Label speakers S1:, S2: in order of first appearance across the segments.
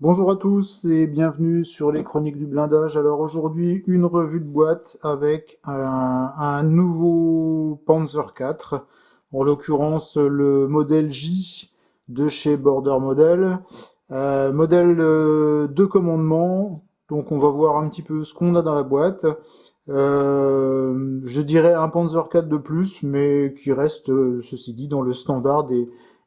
S1: Bonjour à tous et bienvenue sur les Chroniques du Blindage. Alors aujourd'hui, une revue de boîte avec un nouveau Panzer IV, en l'occurrence le modèle J de chez Border Model. Modèle de commandement, donc on va voir un petit peu ce qu'on a dans la boîte. Je dirais un Panzer IV de plus, mais qui reste, ceci dit, dans le standard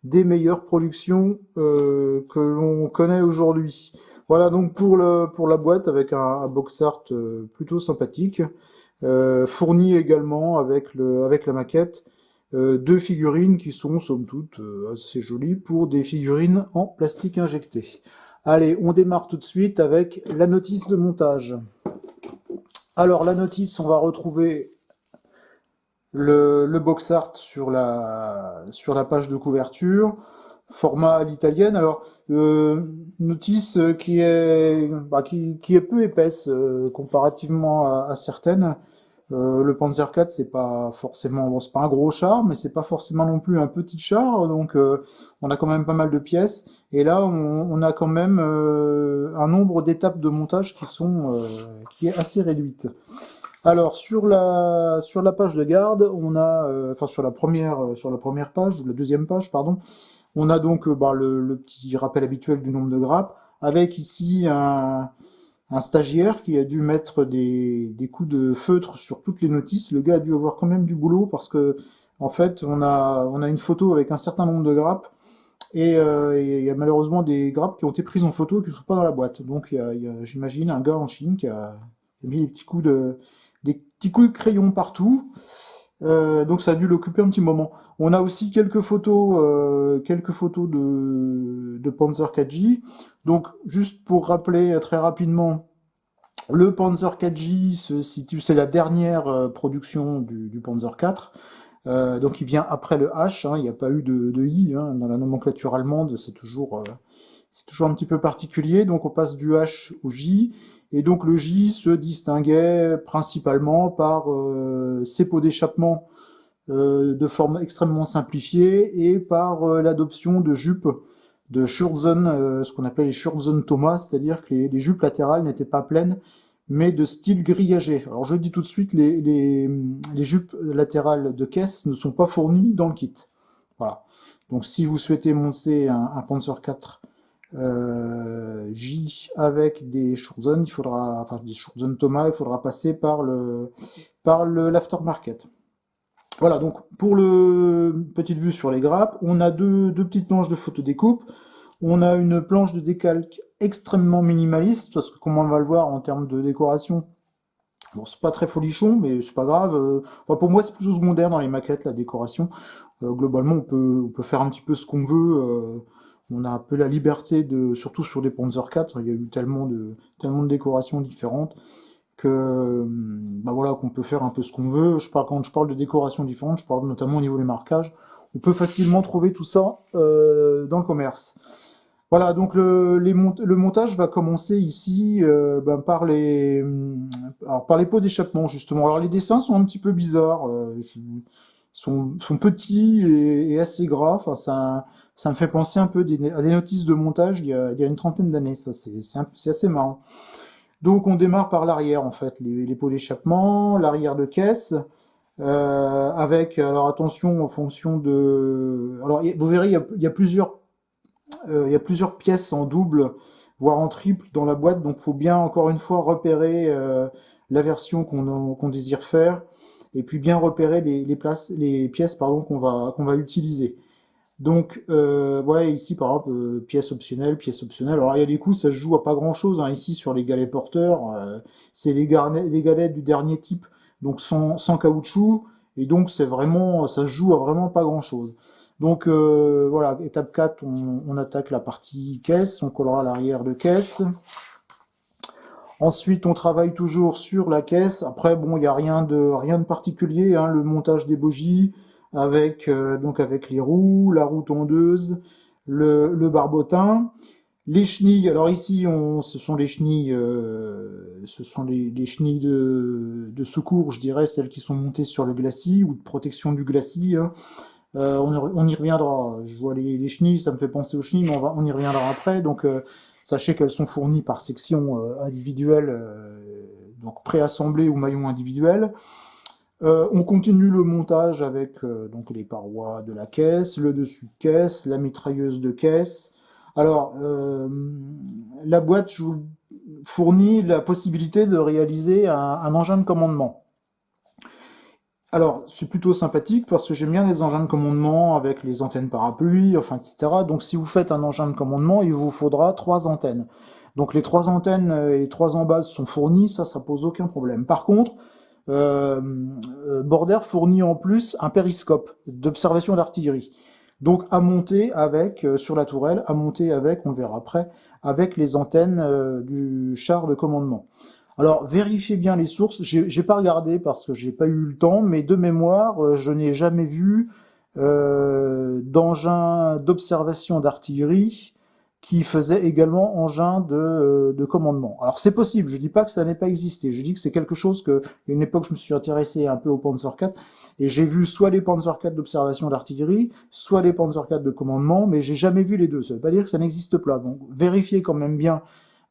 S1: des meilleures productions que l'on connaît aujourd'hui. Voilà donc pour la boîte avec un box art plutôt sympathique, fourni également avec la maquette, deux figurines qui sont somme toute assez jolies pour des figurines en plastique injecté. Allez, on démarre tout de suite avec la notice de montage. Alors la notice, on va retrouver le box art sur la page de couverture, format à l'italienne. Alors, notice qui est peu épaisse comparativement à certaines. Le Panzer IV, c'est pas forcément, bon, c'est pas un gros char, mais c'est pas forcément non plus un petit char, donc on a quand même pas mal de pièces. Et là, on a quand même un nombre d'étapes de montage qui est assez réduite. Alors sur la page de garde, on a enfin sur la première page ou la deuxième page pardon, on a donc le petit rappel habituel du nombre de grappes avec ici un stagiaire qui a dû mettre des coups de feutre sur toutes les notices. Le gars a dû avoir quand même du boulot parce que en fait on a une photo avec un certain nombre de grappes et il y a malheureusement des grappes qui ont été prises en photo et qui ne sont pas dans la boîte. Donc il y a, j'imagine un gars en Chine qui a mis des petits coups de crayon partout. Donc ça a dû l'occuper un petit moment. On a aussi quelques photos de Panzer IV. Donc juste pour rappeler très rapidement, le Panzer IV se situe, c'est la dernière production du Panzer IV. Donc il vient après le H, hein, il n'y a pas eu de I hein, dans la nomenclature allemande, c'est toujours un petit peu particulier. Donc on passe du H au J, et donc le J se distinguait principalement par ses pots d'échappement de forme extrêmement simplifiée et par l'adoption de jupes de Schürzen, ce qu'on appelle les Schürzen Thomas, c'est-à-dire que les jupes latérales n'étaient pas pleines, mais de style grillagé. Alors je dis tout de suite, les jupes latérales de caisse ne sont pas fournies dans le kit. Voilà. Donc si vous souhaitez monter un Panzer IV J avec des Schürzen, enfin des Schürzen Thomas, il faudra passer par l'aftermarket. Voilà, donc pour le petite vue sur les grappes, on a deux petites planches de photodécoupe. On a une planche de décalque extrêmement minimaliste, parce que comme on va le voir en termes de décoration, bon, c'est pas très folichon, mais c'est pas grave. Enfin, pour moi, c'est plutôt secondaire dans les maquettes, la décoration. Globalement, on peut faire un petit peu ce qu'on veut. On a un peu la liberté de, surtout sur des Panzer IV, il y a eu tellement de décorations différentes que bah voilà qu'on peut faire un peu ce qu'on veut. Quand je parle de décorations différentes, je parle notamment au niveau des marquages. On peut facilement trouver tout ça dans le commerce. Voilà, donc le montage va commencer ici par les pots d'échappement justement. Alors les dessins sont un petit peu bizarres, sont petits et assez gras. Enfin, ça me fait penser un peu à des notices de montage il y a une trentaine d'années. Ça, c'est assez marrant. Donc on démarre par l'arrière en fait, les pots d'échappement, l'arrière de caisse, avec, alors attention en fonction de... Alors vous verrez, il y a plusieurs pièces en double, voire en triple dans la boîte, donc il faut bien encore une fois repérer la version qu'on désire faire, et puis bien repérer les pièces pardon, qu'on va utiliser. Donc voilà ici par exemple pièce optionnelle, pièce optionnelle. Alors il y a des coups ça se joue à pas grand chose hein. Ici sur les galets porteurs, c'est les galets du dernier type, donc sans caoutchouc et donc c'est vraiment ça se joue à vraiment pas grand chose. Donc voilà étape 4 on attaque la partie caisse, on collera l'arrière de caisse. Ensuite, on travaille toujours sur la caisse. Après, bon, il n'y a rien de particulier, hein. Le montage des bogies donc avec les roues, la roue tondeuse, le barbotin, les chenilles. Alors ici, ce sont les chenilles, les chenilles de secours, je dirais, celles qui sont montées sur le glacis ou de protection du glacis, hein. On y reviendra. Je vois les chenilles, ça me fait penser aux chenilles, mais on y reviendra après. Donc Sachez qu'elles sont fournies par section individuelle, donc préassemblées ou maillons individuels. On continue le montage avec donc les parois de la caisse, le dessus de caisse, la mitrailleuse de caisse. Alors, la boîte fournit la possibilité de réaliser un engin de commandement. Alors, c'est plutôt sympathique parce que j'aime bien les engins de commandement avec les antennes parapluie, enfin, etc. Donc, si vous faites un engin de commandement, il vous faudra 3 antennes. Donc, les 3 antennes et les 3 embases sont fournies, ça pose aucun problème. Par contre, Border fournit en plus un périscope d'observation d'artillerie. Donc à monter avec, sur la tourelle, à monter avec, on le verra après, avec les antennes du char de commandement. Alors vérifiez bien les sources, j'ai pas regardé parce que j'ai pas eu le temps, mais de mémoire, je n'ai jamais vu d'engin d'observation d'artillerie qui faisait également engin de commandement. Alors c'est possible, je dis pas que ça n'ait pas existé, je dis que c'est quelque chose que, à une époque je me suis intéressé un peu au Panzer IV, et j'ai vu soit les Panzer IV d'observation d'artillerie, soit les Panzer IV de commandement, mais j'ai jamais vu les deux, ça veut pas dire que ça n'existe pas, donc vérifiez quand même bien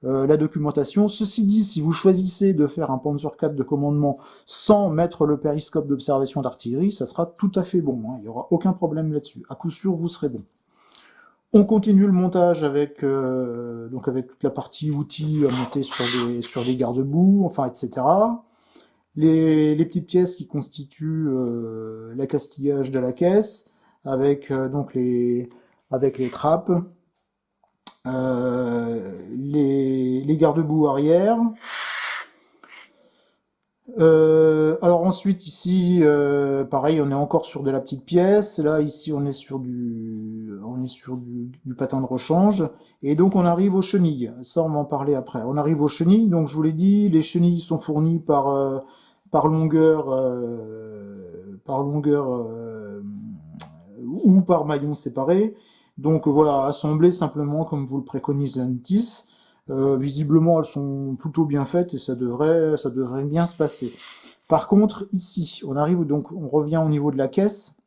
S1: la documentation. Ceci dit, si vous choisissez de faire un Panzer IV de commandement sans mettre le périscope d'observation d'artillerie, ça sera tout à fait bon, hein, il n'y aura aucun problème là-dessus, à coup sûr vous serez bon. On continue le montage avec donc avec toute la partie outils à monter sur des garde-boue, enfin etc. Les petites pièces qui constituent l'accastillage de la caisse, avec donc avec les trappes, les garde-boue arrière. Alors ensuite ici, pareil, on est encore sur de la petite pièce. Là ici, on est sur du patin de rechange. Et donc on arrive aux chenilles. Ça, on va en parler après. On arrive aux chenilles. Donc je vous l'ai dit, les chenilles sont fournies par longueur ou par maillon séparé. Donc voilà, assemblées simplement comme vous le préconise la notice. Visiblement, elles sont plutôt bien faites et ça devrait bien se passer. Par contre, ici, on arrive donc, on revient au niveau de la caisse,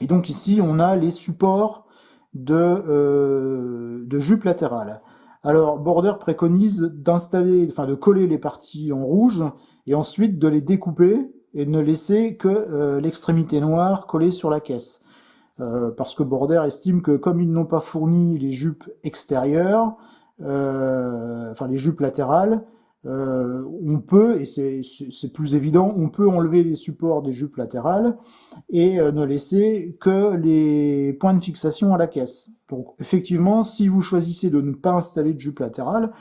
S1: et donc ici, on a les supports de jupe latérale. Alors, Border préconise de coller les parties en rouge et ensuite de les découper et de ne laisser que l'extrémité noire collée sur la caisse. Parce que Border estime que comme ils n'ont pas fourni les jupes extérieures, enfin les jupes latérales, on peut, et c'est plus évident, on peut enlever les supports des jupes latérales et ne laisser que les points de fixation à la caisse. Donc effectivement, si vous choisissez de ne pas installer de jupe latérale,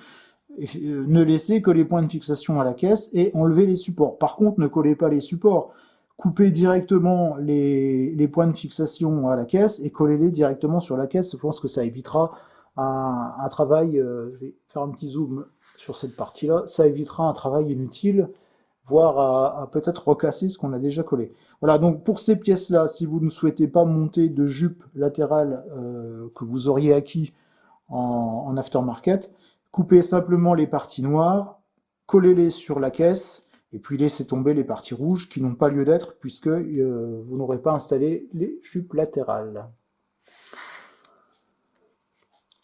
S1: ne laissez que les points de fixation à la caisse et enlevez les supports. Par contre, ne collez pas les supports. Coupez directement les points de fixation à la caisse et collez-les directement sur la caisse. Je pense que ça évitera un travail, je vais faire un petit zoom sur cette partie-là, ça évitera un travail inutile, voire à peut-être recasser ce qu'on a déjà collé. Voilà, donc pour ces pièces-là, si vous ne souhaitez pas monter de jupe latérale que vous auriez acquis en aftermarket, coupez simplement les parties noires, collez-les sur la caisse, et puis laissez tomber les parties rouges qui n'ont pas lieu d'être puisque vous n'aurez pas installé les jupes latérales.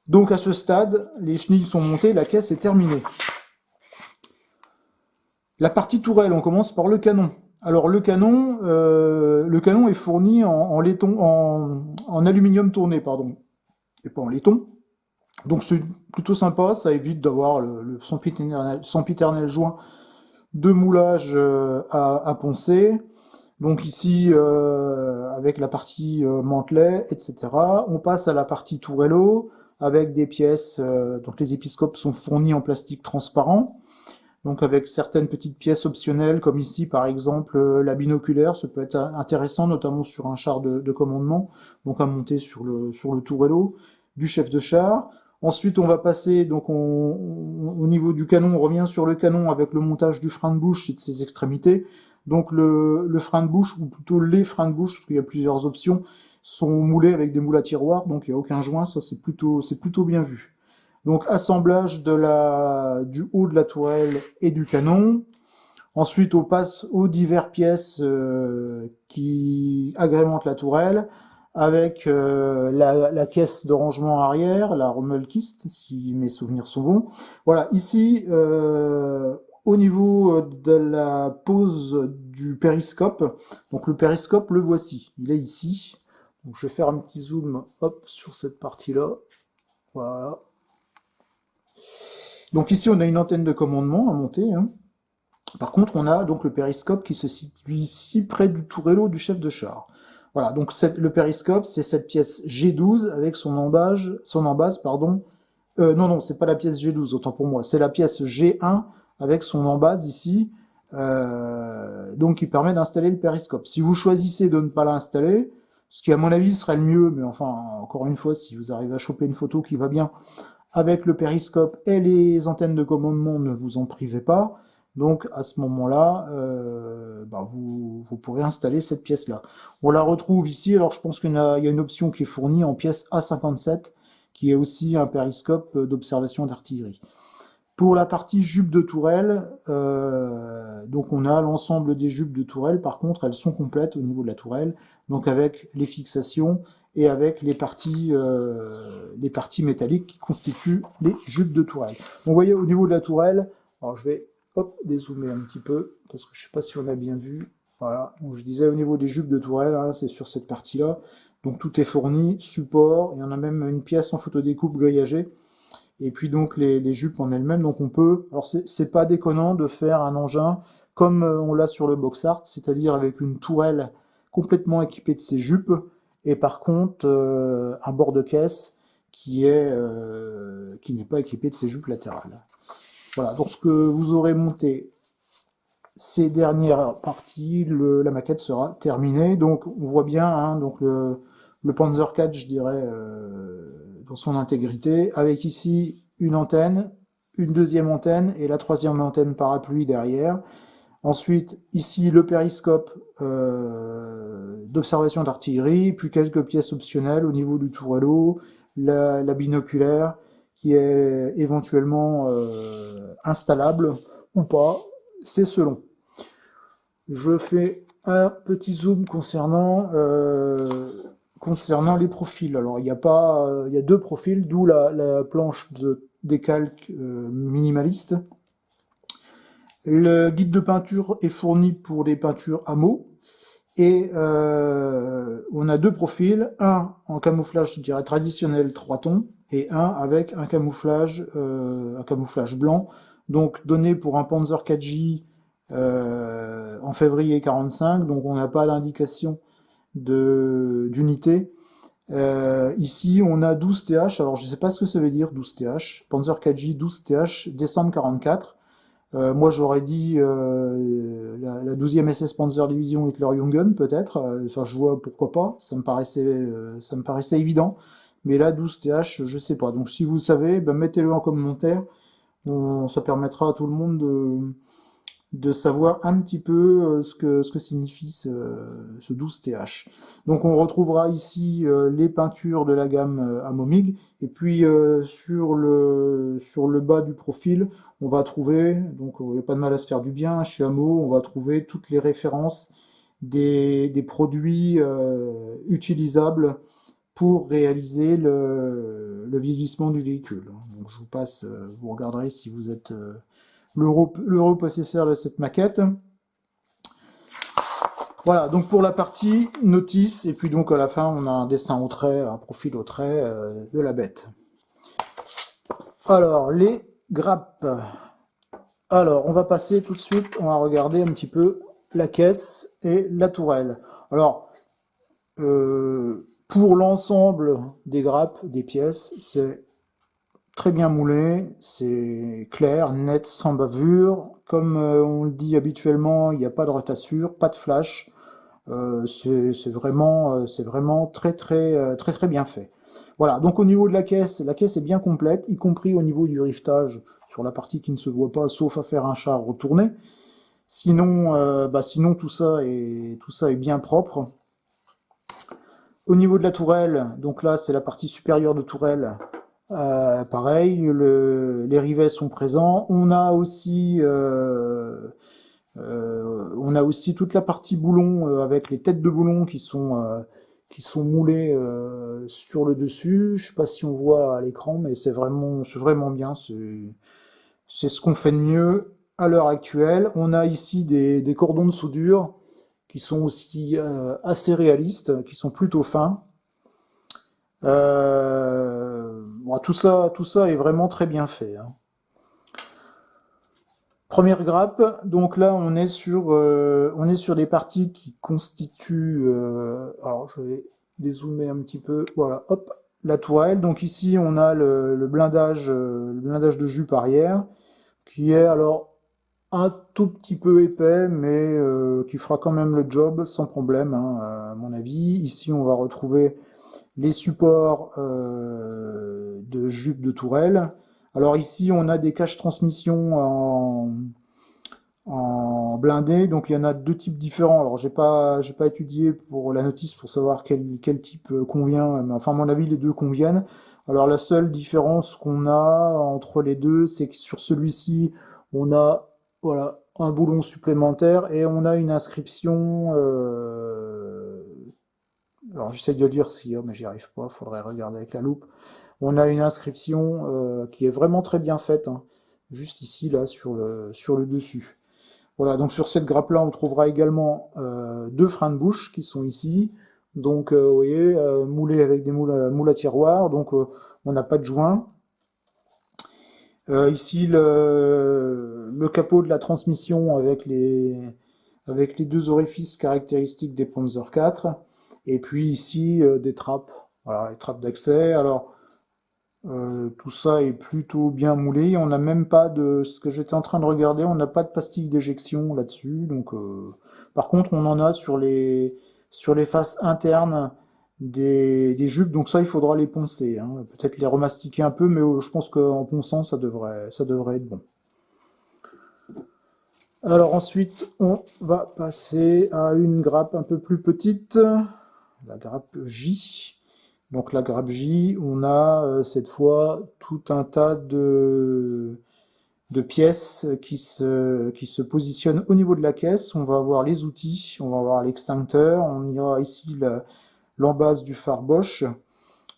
S1: Donc à ce stade, les chenilles sont montées, la caisse est terminée. La partie tourelle, on commence par le canon. Alors le canon est fourni en laiton, en aluminium tourné, pardon, et pas en laiton. Donc c'est plutôt sympa, ça évite d'avoir le sempiternel joint de moulage à poncer. Donc ici, avec la partie mantelet, etc. On passe à la partie tourello, avec des pièces, donc les épiscopes sont fournis en plastique transparent, donc avec certaines petites pièces optionnelles, comme ici par exemple la binoculaire, ça peut être intéressant, notamment sur un char de commandement, donc à monter sur le tourello du chef de char. Ensuite, on va passer donc au niveau du canon, on revient sur le canon avec le montage du frein de bouche et de ses extrémités. Donc le frein de bouche, ou plutôt les freins de bouche, parce qu'il y a plusieurs options, sont moulés avec des moules à tiroir, donc il n'y a aucun joint, ça c'est plutôt bien vu. Donc assemblage du haut de la tourelle et du canon. Ensuite, on passe aux diverses pièces qui agrémentent la tourelle, avec la caisse de rangement arrière, la Rommelkiste, si mes souvenirs sont bons. Voilà, ici, au niveau de la pose du périscope, donc le périscope, le voici, il est ici. Donc je vais faire un petit zoom, hop, sur cette partie-là. Voilà. Donc ici, on a une antenne de commandement à monter, hein. Par contre, on a donc le périscope qui se situe ici, près du tourello du chef de char. Voilà, donc le périscope, c'est cette pièce G12 avec son embase, pardon. Non, c'est pas la pièce G12, autant pour moi. C'est la pièce G1 avec son embase ici, donc qui permet d'installer le périscope. Si vous choisissez de ne pas l'installer, ce qui à mon avis serait le mieux, mais enfin, encore une fois, si vous arrivez à choper une photo qui va bien avec le périscope et les antennes de commandement, ne vous en privez pas. Donc à ce moment-là, vous pourrez installer cette pièce-là. On la retrouve ici, alors je pense qu'il y a une option qui est fournie en pièce A57, qui est aussi un périscope d'observation d'artillerie. Pour la partie jupe de tourelle, donc on a l'ensemble des jupes de tourelle, par contre elles sont complètes au niveau de la tourelle, donc avec les fixations et avec les parties métalliques qui constituent les jupes de tourelle. Donc vous voyez au niveau de la tourelle, alors je vais dézoomer un petit peu, parce que je ne sais pas si on a bien vu. Voilà, donc je disais au niveau des jupes de tourelle, hein, c'est sur cette partie-là. Donc tout est fourni, support, il y en a même une pièce en photodécoupe grillagée. Et puis donc les jupes en elles-mêmes, donc on peut... Alors c'est pas déconnant de faire un engin comme on l'a sur le Boxart, c'est-à-dire avec une tourelle complètement équipée de ses jupes, et par contre un bord de caisse qui n'est pas équipé de ses jupes latérales. Voilà, donc ce que vous aurez monté ces dernières parties, la maquette sera terminée. Donc on voit bien hein, donc le Panzer IV, je dirais, dans son intégrité, avec ici une antenne, une deuxième antenne et la troisième antenne parapluie derrière. Ensuite, ici le périscope d'observation d'artillerie, puis quelques pièces optionnelles au niveau du tourello, la binoculaire, qui est éventuellement installable ou pas, c'est selon. Je fais un petit zoom concernant les profils. Alors il y a deux profils, d'où la planche de décalque minimaliste. Le guide de peinture est fourni pour les peintures à mots. Et on a deux profils, un en camouflage, je dirais, traditionnel 3 tons, et un avec un camouflage blanc, donc donné pour un Panzer 4J en février 45, donc on n'a pas d'indication d'unité. Ici, on a 12 TH, alors je ne sais pas ce que ça veut dire 12 TH, Panzer 4J 12 TH, décembre 44. Moi, j'aurais dit la 12e SS Panzer Division Hitlerjugend, peut-être. Enfin, je vois pourquoi pas. Ça me paraissait évident. Mais là, 12 TH, je sais pas. Donc, si vous savez, ben, mettez-le en commentaire. Ça permettra à tout le monde de savoir un petit peu ce que signifie ce 12 TH. Donc on retrouvera ici les peintures de la gamme Amomig, et puis sur le bas du profil, on va trouver, donc il n'y a pas de mal à se faire du bien, chez Amo, on va trouver toutes les références des produits utilisables pour réaliser le vieillissement du véhicule. Donc je vous passe, vous regarderez si vous êtes l'euro possesseur de cette maquette. Voilà, donc pour la partie notice, et puis donc à la fin on a un dessin au trait, un profil au trait de la bête. Alors, les grappes. Alors, on va passer tout de suite, on va regarder un petit peu la caisse et la tourelle. Alors, pour l'ensemble des grappes, des pièces, c'est très bien moulé, c'est clair, net, sans bavure. Comme on le dit habituellement, il n'y a pas de retassure, pas de flash. C'est vraiment très bien fait. Voilà, donc au niveau de la caisse est bien complète, y compris au niveau du riftage, sur la partie qui ne se voit pas, sauf à faire un char retourné. Sinon tout ça est bien propre. Au niveau de la tourelle, donc là c'est la partie supérieure de tourelle. Pareil, les rivets sont présents. On a aussi toute la partie boulon avec les têtes de boulon qui sont qui sont moulés sur le dessus. Je sais pas si on voit à l'écran, mais c'est vraiment bien. C'est ce qu'on fait de mieux à l'heure actuelle. On a ici des cordons de soudure qui sont aussi assez réalistes, qui sont plutôt fins. Bon, tout ça est vraiment très bien fait, hein. Première grappe, donc là on est sur des parties qui constituent, alors je vais dézoomer un petit peu, voilà, hop, la tourelle. Donc ici on a le blindage de jupe arrière, qui est alors un tout petit peu épais, mais qui fera quand même le job sans problème, hein, à mon avis. Ici on va retrouver les supports de jupe de tourelle. Alors ici, on a des caches transmission en blindé, donc il y en a deux types différents. Alors j'ai pas étudié pour la notice pour savoir quel type convient, mais enfin à mon avis les deux conviennent. Alors la seule différence qu'on a entre les deux, c'est que sur celui-ci, on a voilà un boulon supplémentaire et on a une inscription. Alors j'essaie de lire si, mais j'y arrive pas, faudrait regarder avec la loupe. On a une inscription qui est vraiment très bien faite, hein, juste ici, là, sur le dessus. Voilà, donc sur cette grappe-là, on trouvera également deux freins de bouche qui sont ici. Donc, vous voyez, moulés avec des moules à tiroir, donc on n'a pas de joint. Ici, le capot de la transmission avec les deux orifices caractéristiques des Panzer IV. Et puis ici, des trappes, voilà, les trappes d'accès. Alors, tout ça est plutôt bien moulé. On n'a même pas de, ce que j'étais en train de regarder, on n'a pas de pastille d'éjection là-dessus. Donc, par contre, on en a sur les faces internes des jupes. Donc ça, il faudra les poncer, hein. Peut-être les remastiquer un peu, mais je pense qu'en ponçant, ça devrait être bon. Alors ensuite, on va passer à une grappe un peu plus petite, la grappe J. Donc la grappe J, on a cette fois tout un tas de pièces qui se positionnent au niveau de la caisse. On va avoir les outils, on va avoir l'extincteur, on y aura ici l'embase du phare Bosch.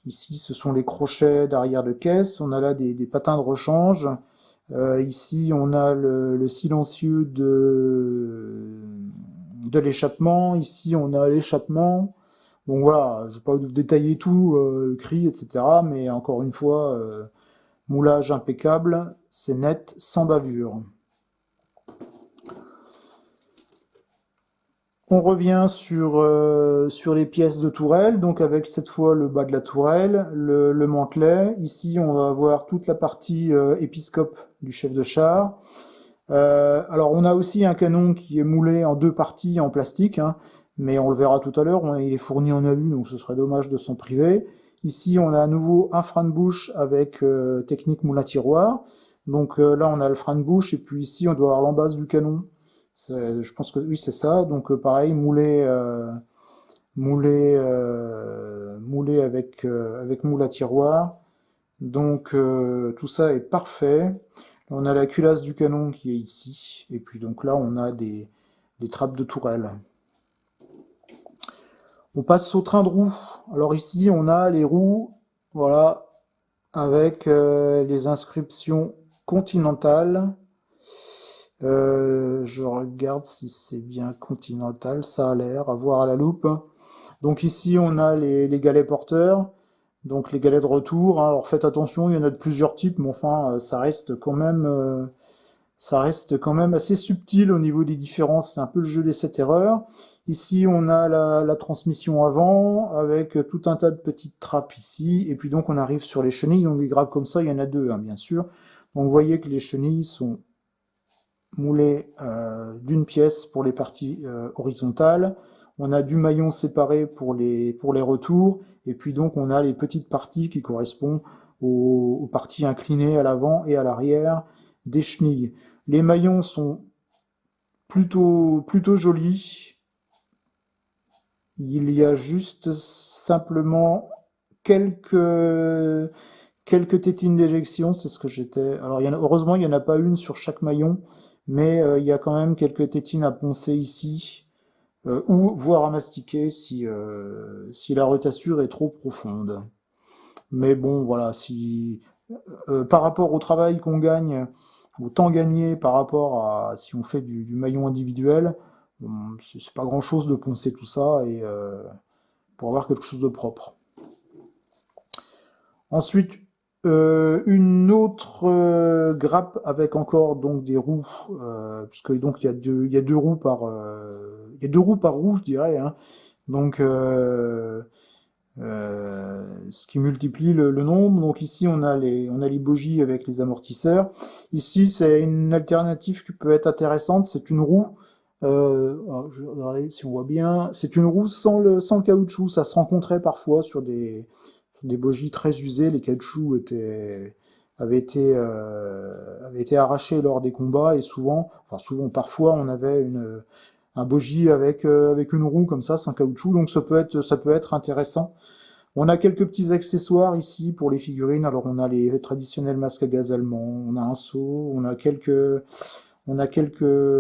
S1: Ici, ce sont les crochets d'arrière de caisse. On a là des patins de rechange. Ici, on a le silencieux de l'échappement. Ici, on a l'échappement. Bon voilà, je ne vais pas vous détailler tout, le cri, etc. Mais encore une fois, moulage impeccable, c'est net, sans bavure. On revient sur les pièces de tourelle, donc avec cette fois le bas de la tourelle, le mantelet. Ici, on va avoir toute la partie épiscope du chef de char. Alors, on a aussi un canon qui est moulé en deux parties en plastique, hein, mais on le verra tout à l'heure. Il est fourni en alu, donc ce serait dommage de s'en priver. Ici, on a à nouveau un frein de bouche avec technique moule à tiroir. Donc là, on a le frein de bouche, et puis ici, on doit avoir l'embase du canon. Je pense que oui, c'est ça. Donc pareil, moulé avec moule à tiroir. Donc tout ça est parfait. On a la culasse du canon qui est ici. Et puis donc là, on a des trappes de tourelle. On passe au train de roue. Alors ici, on a les roues, voilà, avec les inscriptions continentales. Je regarde si c'est bien continental, ça a l'air, à voir à la loupe. Donc ici, on a les galets porteurs, donc les galets de retour, hein. Alors faites attention, il y en a de plusieurs types, mais enfin, ça reste quand même assez subtil au niveau des différences. C'est un peu le jeu des 7 erreurs. Ici, on a la transmission avant, avec tout un tas de petites trappes ici. Et puis donc, on arrive sur les chenilles. Donc, des grappes comme ça, il y en a deux, hein, bien sûr. Donc, vous voyez que les chenilles sont moulées d'une pièce pour les parties horizontales. On a du maillon séparé pour les retours. Et puis donc, on a les petites parties qui correspondent aux parties inclinées à l'avant et à l'arrière des chenilles. Les maillons sont plutôt jolis. Il y a juste simplement quelques tétines d'éjection, c'est ce que j'étais. Alors heureusement, il n'y en a pas une sur chaque maillon, mais il y a quand même quelques tétines à poncer ici. ou voire à mastiquer si la retassure est trop profonde. Mais bon, voilà, si par rapport au travail qu'on gagne, au temps gagné par rapport à si on fait du maillon individuel, c'est pas grand-chose de poncer tout ça et pour avoir quelque chose de propre. Ensuite, une autre grappe avec encore donc des roues, puisque donc il y a deux roues il y a deux roues par roue, je dirais, hein. Donc ce qui multiplie le nombre. Donc ici on a les bogies avec les amortisseurs. Ici c'est une alternative qui peut être intéressante. C'est une roue. Alors, je vais regarder si on voit bien. C'est une roue sans le caoutchouc. Ça se rencontrait parfois sur des bogies très usées. Les caoutchoucs avaient été arrachés lors des combats et parfois on avait un bogie avec une roue comme ça, sans caoutchouc. Donc ça peut être intéressant. On a quelques petits accessoires ici pour les figurines. Alors on a les traditionnels masques à gaz allemands, on a un seau, on a quelques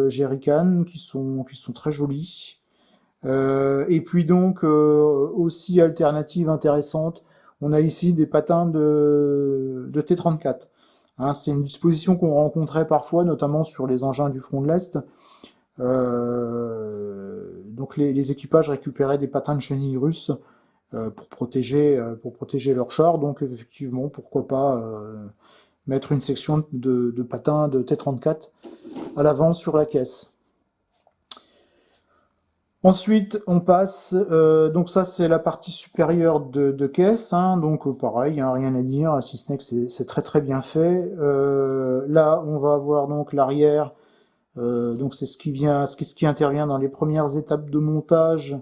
S1: jerrycans qui sont très jolis. Et puis donc aussi alternative intéressante, on a ici des patins de T34. Hein, c'est une disposition qu'on rencontrait parfois, notamment sur les engins du front de l'Est. Donc les équipages récupéraient des patins de chenilles russes pour protéger leur char. Donc effectivement, pourquoi pas mettre une section de patins de T34 à l'avant sur la caisse. Ensuite, on passe, donc ça c'est la partie supérieure de caisse, hein, donc pareil, hein, rien à dire, si ce n'est que c'est très très bien fait. Là, on va avoir donc l'arrière, donc c'est ce qui intervient dans les premières étapes de montage,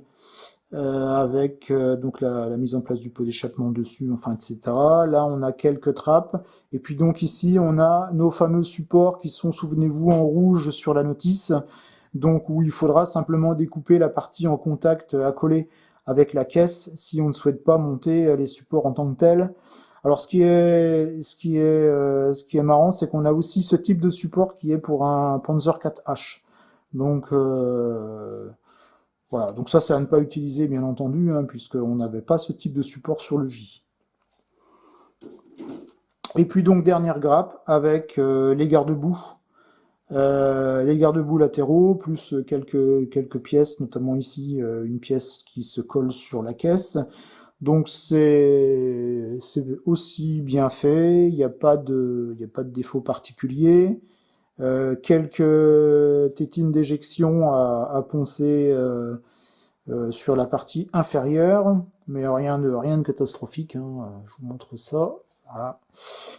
S1: avec donc la mise en place du pot d'échappement dessus, enfin etc. Là, on a quelques trappes, et puis donc ici, on a nos fameux supports qui sont, souvenez-vous, en rouge sur la notice. Donc où il faudra simplement découper la partie en contact accolée avec la caisse si on ne souhaite pas monter les supports en tant que tels. Alors ce qui est marrant, c'est qu'on a aussi ce type de support qui est pour un Panzer 4H. Donc voilà, donc ça c'est à ne pas utiliser bien entendu, hein, puisqu'on n'avait pas ce type de support sur le J. Et puis donc dernière grappe avec les garde-boue. Les garde-boue latéraux, plus quelques pièces, notamment ici une pièce qui se colle sur la caisse. Donc c'est aussi bien fait, il n'y a pas de défaut particulier. Quelques tétines d'éjection à poncer sur la partie inférieure, mais rien de catastrophique, hein. Je vous montre ça. Voilà.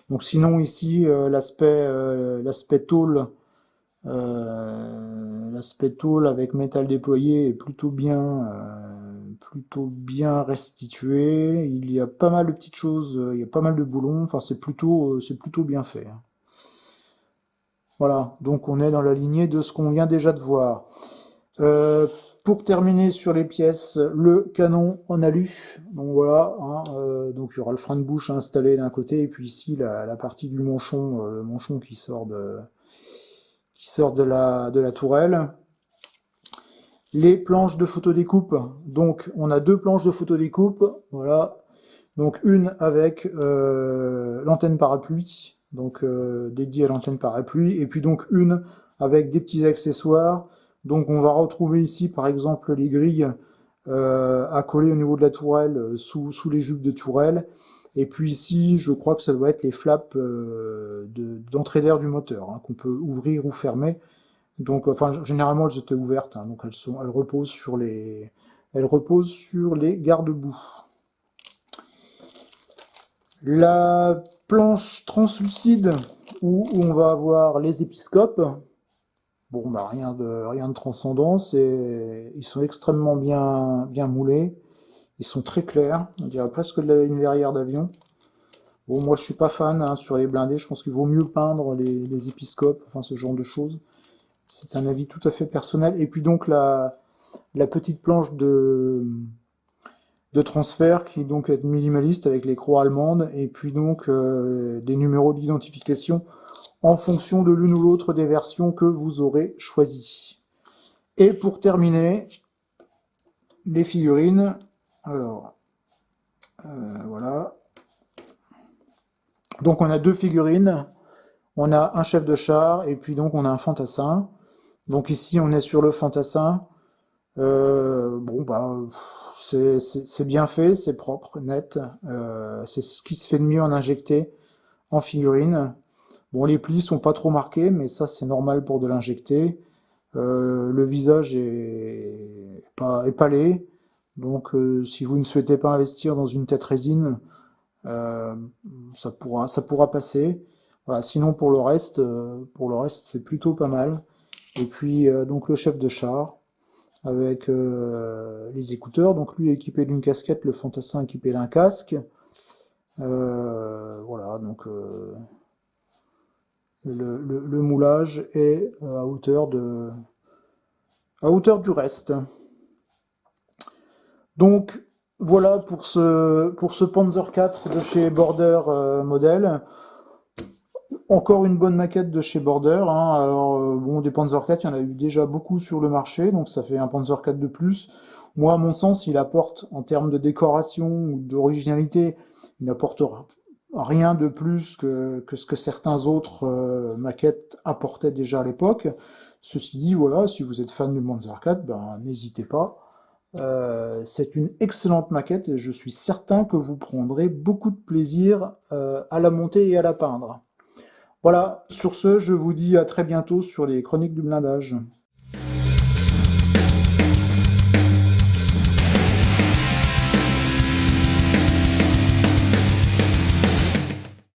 S1: Donc sinon ici l'aspect tôle. L'aspect tôle avec métal déployé est plutôt bien restitué. Il y a pas mal de petites choses, il y a pas mal de boulons. Enfin, c'est plutôt bien fait. Voilà, donc on est dans la lignée de ce qu'on vient déjà de voir. Pour terminer sur les pièces, le canon en alu. Donc voilà, hein, donc il y aura le frein de bouche installé d'un côté et puis ici la partie du manchon, le manchon qui sort de la tourelle. Les planches de photodécoupe. Donc, on a deux planches de photodécoupe. Voilà. Donc, une avec l'antenne parapluie, donc dédiée à l'antenne parapluie. Et puis donc, une avec des petits accessoires. Donc, on va retrouver ici, par exemple, les grilles à coller au niveau de la tourelle, sous les jupes de tourelle. Et puis ici, je crois que ça doit être les flaps d'entrée d'air du moteur, hein, qu'on peut ouvrir ou fermer. Donc, enfin, généralement, elles étaient ouvertes, hein, donc elles reposent sur les garde-boue. La planche translucide où on va avoir les épiscopes. Bon, bah rien de transcendant, ils sont extrêmement bien moulés. Ils sont très clairs, on dirait presque une verrière d'avion. Bon, moi je suis pas fan, hein, sur les blindés, je pense qu'il vaut mieux peindre les épiscopes, enfin ce genre de choses. C'est un avis tout à fait personnel. Et puis donc la petite planche de transfert qui donc est minimaliste avec les croix allemandes et puis donc des numéros d'identification en fonction de l'une ou l'autre des versions que vous aurez choisies. Et pour terminer, les figurines. Alors, voilà. Donc on a deux figurines, on a un chef de char et puis donc on a un fantassin. Donc ici on est sur le fantassin. Bon bah c'est bien fait, c'est propre, net. C'est ce qui se fait de mieux en injecté en figurine. Bon, les plis sont pas trop marqués, mais ça c'est normal pour de l'injecté. Le visage est pas épalé, donc si vous ne souhaitez pas investir dans une tête résine, euh, ça pourra passer. Voilà, sinon pour le reste c'est plutôt pas mal. Et puis donc le chef de char avec les écouteurs. Donc lui est équipé d'une casquette, le fantassin équipé d'un casque. Voilà, donc le moulage est à hauteur du reste. Donc voilà pour ce Panzer IV de chez Border Model. Encore une bonne maquette de chez Border, hein. Alors bon, des Panzer IV, il y en a eu déjà beaucoup sur le marché, donc ça fait un Panzer IV de plus. Moi, à mon sens, il apporte en termes de décoration ou d'originalité, il n'apporte rien de plus que ce que certains autres maquettes apportaient déjà à l'époque. Ceci dit, voilà, si vous êtes fan du Panzer IV, ben n'hésitez pas. C'est une excellente maquette et je suis certain que vous prendrez beaucoup de plaisir à la monter et à la peindre. Voilà, sur ce, je vous dis à très bientôt sur les chroniques du blindage.